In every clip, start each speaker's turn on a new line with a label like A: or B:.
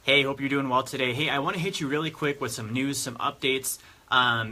A: Hey, hope you're doing well today. Hey, I want to hit you really quick with some news, some updates.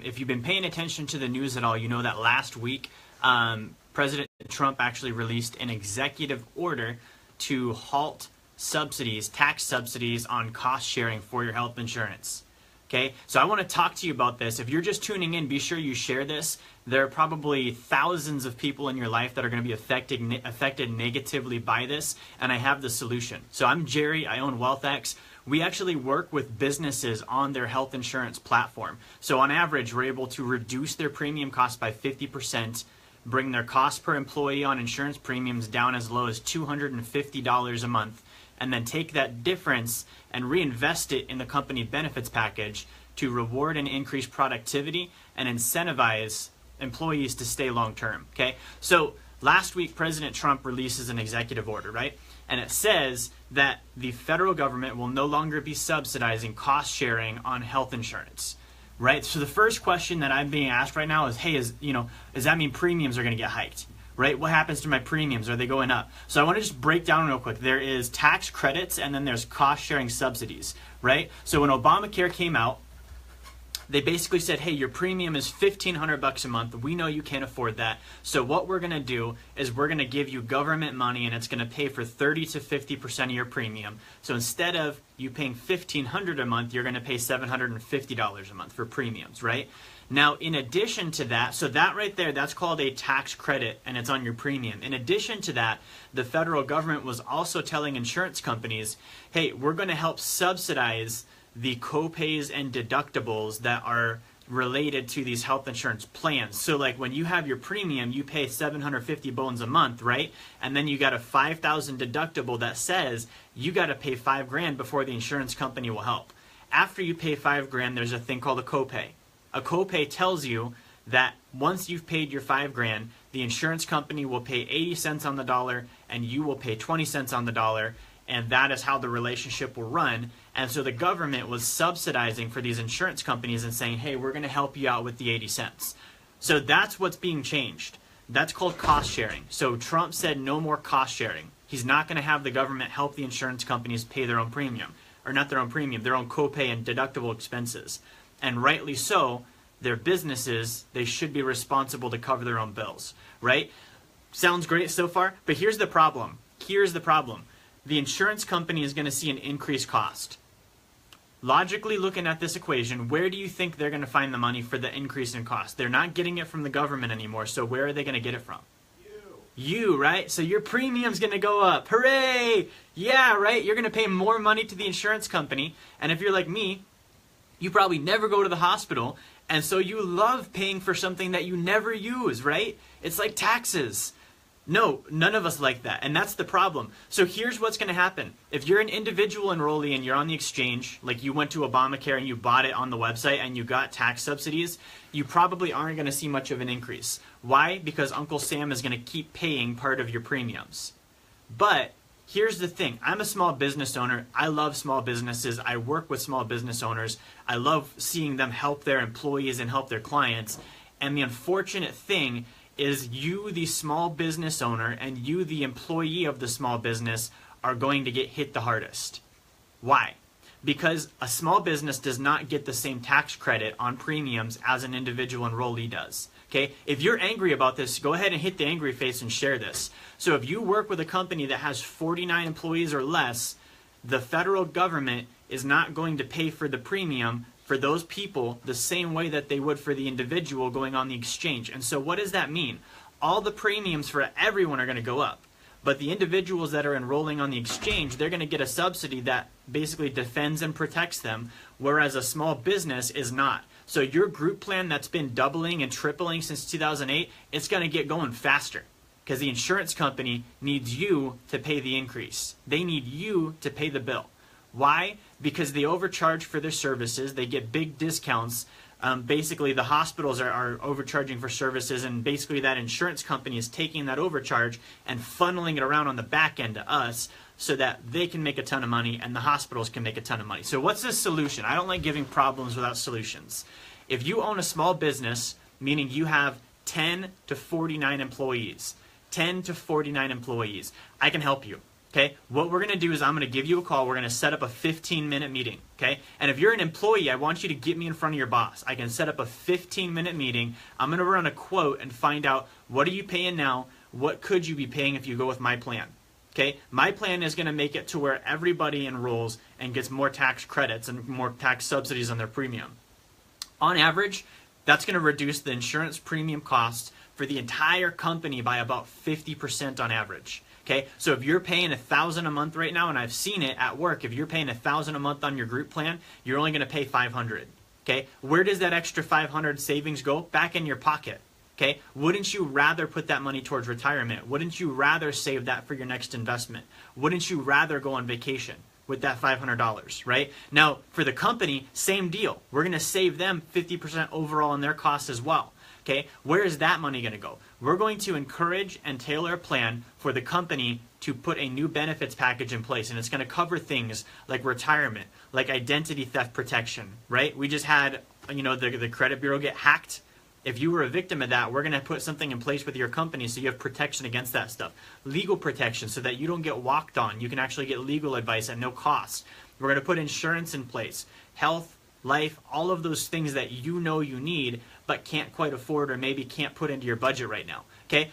A: If you've been paying attention to the news at all, you know that last week President Trump actually released an executive order to halt subsidies, tax subsidies on cost sharing for your health insurance. Okay, so I want to talk to you about this. If you're just tuning in, be sure you share this. There are probably thousands of people in your life that are going to be affected negatively by this, and I have the solution. So I'm Jerry, I own WealthX. We actually work with businesses on their health insurance platform. So on average, we're able to reduce their premium cost by 50%, bring their cost per employee on insurance premiums down as low as $250 a month, and then take that difference and reinvest it in the company benefits package to reward and increase productivity and incentivize employees to stay long term. Okay, so last week President Trump releases an executive order, right? And it says that the federal government will no longer be subsidizing cost sharing on health insurance, right? So the first question that I'm being asked right now is, hey, does that mean premiums are going to get hiked? Right? What happens to my premiums? Are they going up? So I want to just break down real quick. There is tax credits and then there's cost sharing subsidies, right? So when Obamacare came out, they basically said, hey, your premium is $1,500 a month. We know you can't afford that. So what we're going to do is we're going to give you government money and it's going to pay for 30 to 50% of your premium. So instead of you paying $1,500 a month, you're going to pay $750 a month for premiums, right? Now, in addition to that, so that right there, that's called a tax credit and it's on your premium. In addition to that, the federal government was also telling insurance companies, hey, we're going to help subsidize the copays and deductibles that are related to these health insurance plans. So like when you have your premium, you pay 750 bones a month, right? And then you got a 5,000 deductible that says you got to pay $5,000 before the insurance company will help. After you pay $5,000, there's a thing called a copay. A copay tells you that once you've paid your $5,000, the insurance company will pay 80 cents on the dollar and you will pay 20 cents on the dollar, and that is how the relationship will run. And so the government was subsidizing for these insurance companies and saying, hey, we're going to help you out with the 80 cents. So that's what's being changed. That's called cost sharing. So Trump said no more cost sharing. He's not going to have the government help the insurance companies pay their own premium, or not their own premium, their own copay and deductible expenses. And rightly so, their businesses, they should be responsible to cover their own bills, right? Sounds great so far, but here's the problem. Here's the problem. The insurance company is going to see an increased cost. Logically looking at this equation, where do you think they're going to find the money for the increase in cost? They're not getting it from the government anymore, so where are they going to get it from? You, right? So your premium's going to go up. Hooray! Yeah, right? You're going to pay more money to the insurance company, and if you're like me, you probably never go to the hospital, and so you love paying for something that you never use, right? It's like taxes. No, none of us like that, and that's the problem. So here's what's going to happen. If you're an individual enrollee and you're on the exchange, like you went to Obamacare and you bought it on the website and you got tax subsidies, you probably aren't going to see much of an increase. Why? Because Uncle Sam is going to keep paying part of your premiums. But here's the thing. I'm a small business owner. I love small businesses. I work with small business owners. I love seeing them help their employees and help their clients. And the unfortunate thing is you, the small business owner, and you, the employee of the small business, are going to get hit the hardest. Why? Because a small business does not get the same tax credit on premiums as an individual enrollee does. Okay? If you're angry about this, go ahead and hit the angry face and share this. So if you work with a company that has 49 employees or less, the federal government is not going to pay for the premium for those people the same way that they would for the individual going on the exchange. And so what does that mean? All the premiums for everyone are going to go up. But the individuals that are enrolling on the exchange, they're going to get a subsidy that basically defends and protects them, whereas a small business is not. So your group plan that's been doubling and tripling since 2008, it's going to get going faster because the insurance company needs you to pay the increase. They need you to pay the bill. Why? Because they overcharge for their services. They get big discounts. Basically, the hospitals are overcharging for services, and basically that insurance company is taking that overcharge and funneling it around on the back end to us so that they can make a ton of money and the hospitals can make a ton of money. So what's the solution? I don't like giving problems without solutions. If you own a small business, meaning you have 10 to 49 employees, 10 to 49 employees, I can help you. Okay, what we're gonna do is I'm gonna give you a call. We're gonna set up a 15-minute meeting. Okay, and if you're an employee, I want you to get me in front of your boss. I can set up a 15-minute meeting. I'm gonna run a quote and find out, what are you paying now? What could you be paying if you go with my plan? Okay, my plan is gonna make it to where everybody enrolls and gets more tax credits and more tax subsidies on their premium. On average, that's gonna reduce the insurance premium costs for the entire company by about 50% on average. Okay, so if you're paying $1,000 a month right now, and I've seen it at work, if you're paying $1,000 a month on your group plan, you're only going to pay $500. Okay, where does that extra $500 savings go? Back in your pocket. Okay, wouldn't you rather put that money towards retirement? Wouldn't you rather save that for your next investment? Wouldn't you rather go on vacation with that $500, right? Now, for the company, same deal. We're going to save them 50% overall on their costs as well. Okay, where is that money going to go? We're going to encourage and tailor a plan for the company to put a new benefits package in place, and it's going to cover things like retirement, like identity theft protection, right? We just had, the credit bureau get hacked. If you were a victim of that, we're going to put something in place with your company so you have protection against that stuff. Legal protection so that you don't get walked on. You can actually get legal advice at no cost. We're going to put insurance in place, health, life, all of those things that you know you need but can't quite afford or maybe can't put into your budget right now. Okay?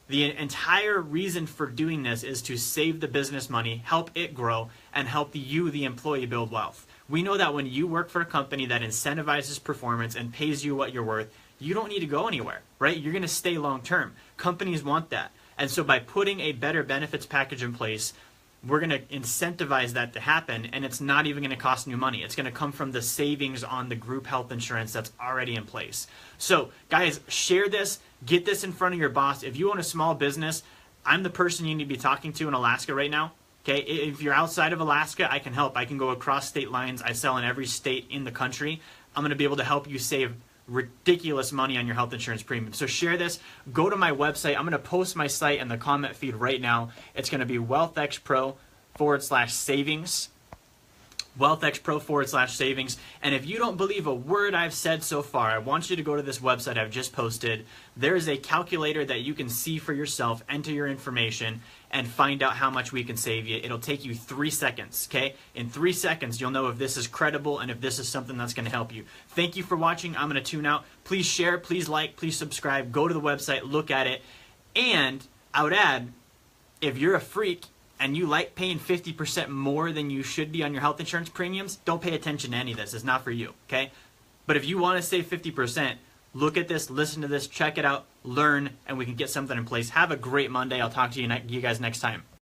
A: The entire reason for doing this is to save the business money, help it grow, and help you, the employee, build wealth. We know that when you work for a company that incentivizes performance and pays you what you're worth, you don't need to go anywhere, right? You're going to stay long term. Companies want that. And so by putting a better benefits package in place, we're going to incentivize that to happen, and it's not even going to cost new money. It's going to come from the savings on the group health insurance that's already in place. So, guys, share this. Get this in front of your boss. If you own a small business, I'm the person you need to be talking to in Alaska right now. Okay, if you're outside of Alaska, I can help. I can go across state lines. I sell in every state in the country. I'm going to be able to help you save ridiculous money on your health insurance premium. So share this. Go to my website. I'm going to post my site in the comment feed right now. It's going to be wealthxpro.com/savings. wealthxpro.com/savings. And if you don't believe a word I've said so far, I want you to go to this website I've just posted. There is a calculator that you can see for yourself, enter your information, and find out how much we can save you. It'll take you 3 seconds, okay? In 3 seconds, you'll know if this is credible and if this is something that's going to help you. Thank you for watching. I'm going to tune out. Please share, please like, please subscribe. Go to the website, look at it. And I would add, if you're a freak and you like paying 50% more than you should be on your health insurance premiums, don't pay attention to any of this. It's not for you, okay? But if you want to save 50%, look at this, listen to this, check it out, learn, and we can get something in place. Have a great Monday. I'll talk to you guys next time.